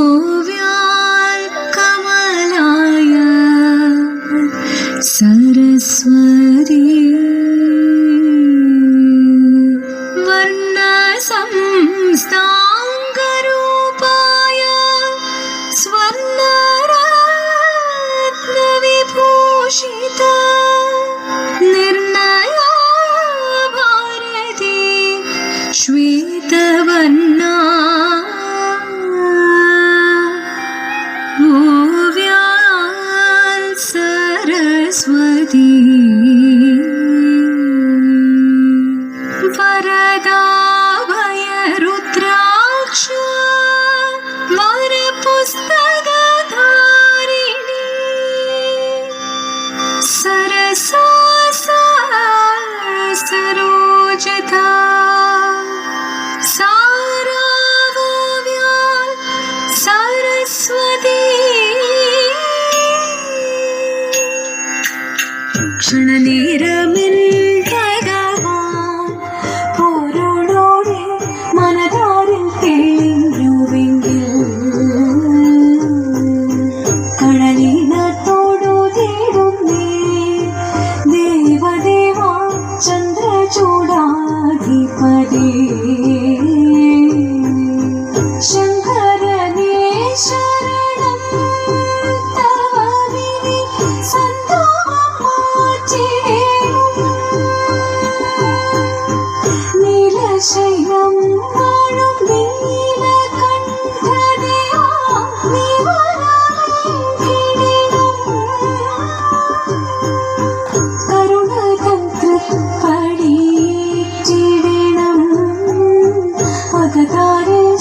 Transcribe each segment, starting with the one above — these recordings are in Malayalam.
भुव्यां कमलाय सरस्वती वर्णसंस्थाङ्गरूपाय स्वर्णरत्नविभूषिता निर्णया भारती श्वेतवर्णा भुव्यां सरस्वती वरदा रुद्राक्ष वरपुस्तकधारिणी सरसा सरोजता साराभव्या सरस्वती क्षणनेरमिन् चन्द्रचूडाधिपदे शङ्करने शरणं तव विधि नीलशैलं वाणुं नीलकण्ठदेवा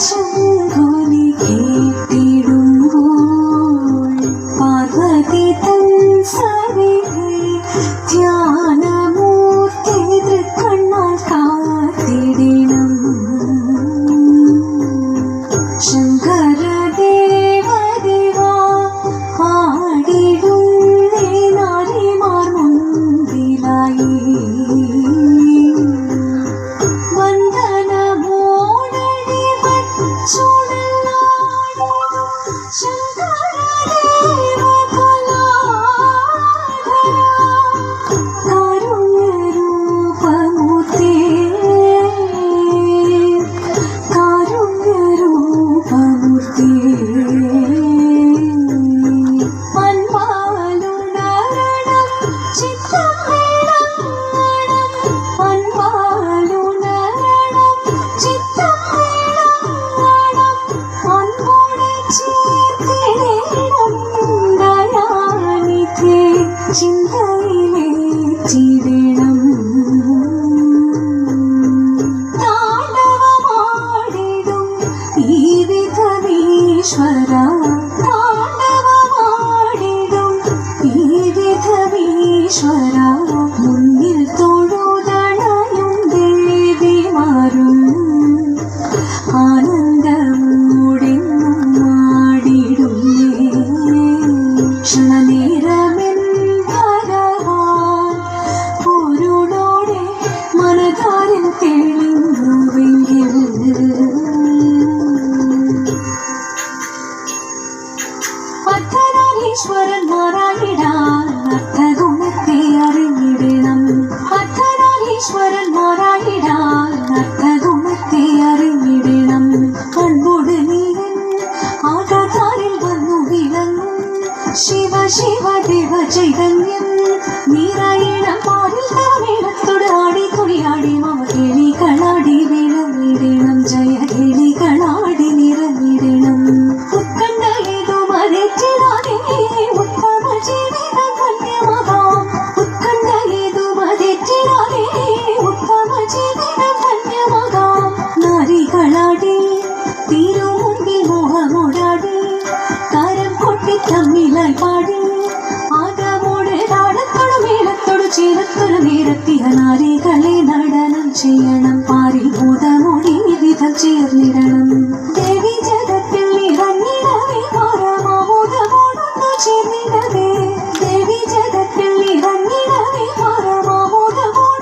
ശംഖുലി കേട്ടിടുമ്പോൾ പാർവതി തൻ സവിധി ധ്യാനമൂർത്തി തൃക്കണ്ണാൽ കാത്തിടണം ശങ്കരദേവദേവാ പാടിടുന്നേ നാരിമാർ മുൻപിലായി ചിന്തയിലെ ചിരണം താണ്ഡവമാടിടും ഈ വിധവീശ്വര താണ്ഡവമാടിടും ഈ വിധവീശ്വര മുന്നിൽ തൊഴുതണയും ദേവിമാരും ആനന്ദമൂടെന്നും മാടിടുന്നേ ക്ഷണനേരമേ അർദ്ധനാരീശ്വരന്മാരായിടാൻ അർത്ഥഗുണത്തെ അറിഞ്ഞിടണം അർദ്ധനാരീശ്വരന്മാരായിടാൻ അർത്ഥഗുണത്തെ അറിഞ്ഞിടണം കൺപോട് നീയൻ ആകാതാരിൽ വന്നു വിളങ്ങും ശിവ ശിവ ദേവ ചൈതന്യം നീരായിടം പാടിൽ തവമേളത്തോട് ആടി തുടിയാടി മമ കേളികളാടി വിളങ്ങിടണം ജയ കേളികളാടി നിറഞ്ഞിടണം ഉത്കണ്ഠ ഏതോ മതെറ്റിടാതെ ഉത്തമ ജീവിതം ധന്യമാകാം ഉത്കണ്ഠ ഏതോ മതെറ്റിടാതെ ഉത്തമ ജീവിതം ധന്യമാകാം നാരികളാടി തീരു മുൻപിൽ മോഹമോടാടി കരം കൊട്ടി തമ്മിലായി പാടി ആകമോടെ താളത്തോട് മേളത്തോട് ചേരത്തൊരു നേരത്തിയ നാരികളെ നടനം ചെയ്യണം പാരിൽ ഭൂതമോടി വിധം ചേർന്നിടണം ദേവി ജഗത്തിൽ നിറഞ്ഞിടവേ പരമാമോദമോടൊന്നു ചേർന്നിടവേ ദേവി ജഗത്തിൽ നിറഞ്ഞിടവേ പരമാമോദമോടൊന്നു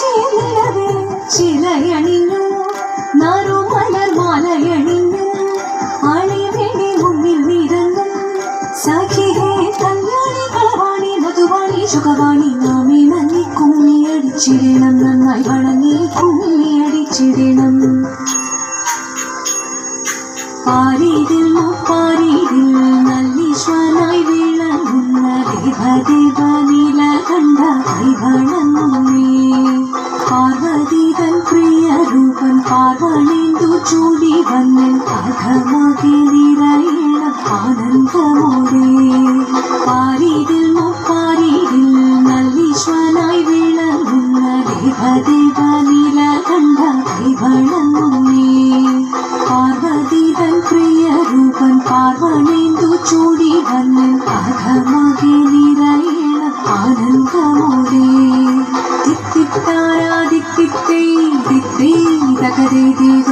ചേർന്നിടവേ ചിലയണിഞ്ഞു നറുമലർ മാലയണിഞ്ഞു അളിവെടി പൂജിച്ചിടണം. പാരീതിൽ മുപ്പാരീതിൽ നല്ലീശ്വനായി വിളങ്ങുന്ന ദേവദേവ നീലകണ്ഠ കൈവണങ്ങുന്നേ. പാർവതി തൻ പ്രിയ രൂപൻ പാർവണേന്ദു ചൂടി വന്നൻ അധമകെ നിറയണം ആനന്ദമോടെ. പാരീതിൽ മുപ്പാരീതിൽ നല്ലീശ്വനായി വിളങ്ങുന്ന ദേവദേവ നീലകണ്ഠ കൈവണങ്ങുന്നേ. പാർവതി തൻ പ്രിയ രൂപൻ പാർവണേന്ദു ചൂടി വന്നൻ അധമകെ നിറയണം ആനന്ദമോടെ. തിത്തിത്താരാ ദിത്തിത്തേ ദിത്തേ തകരേ ദേവ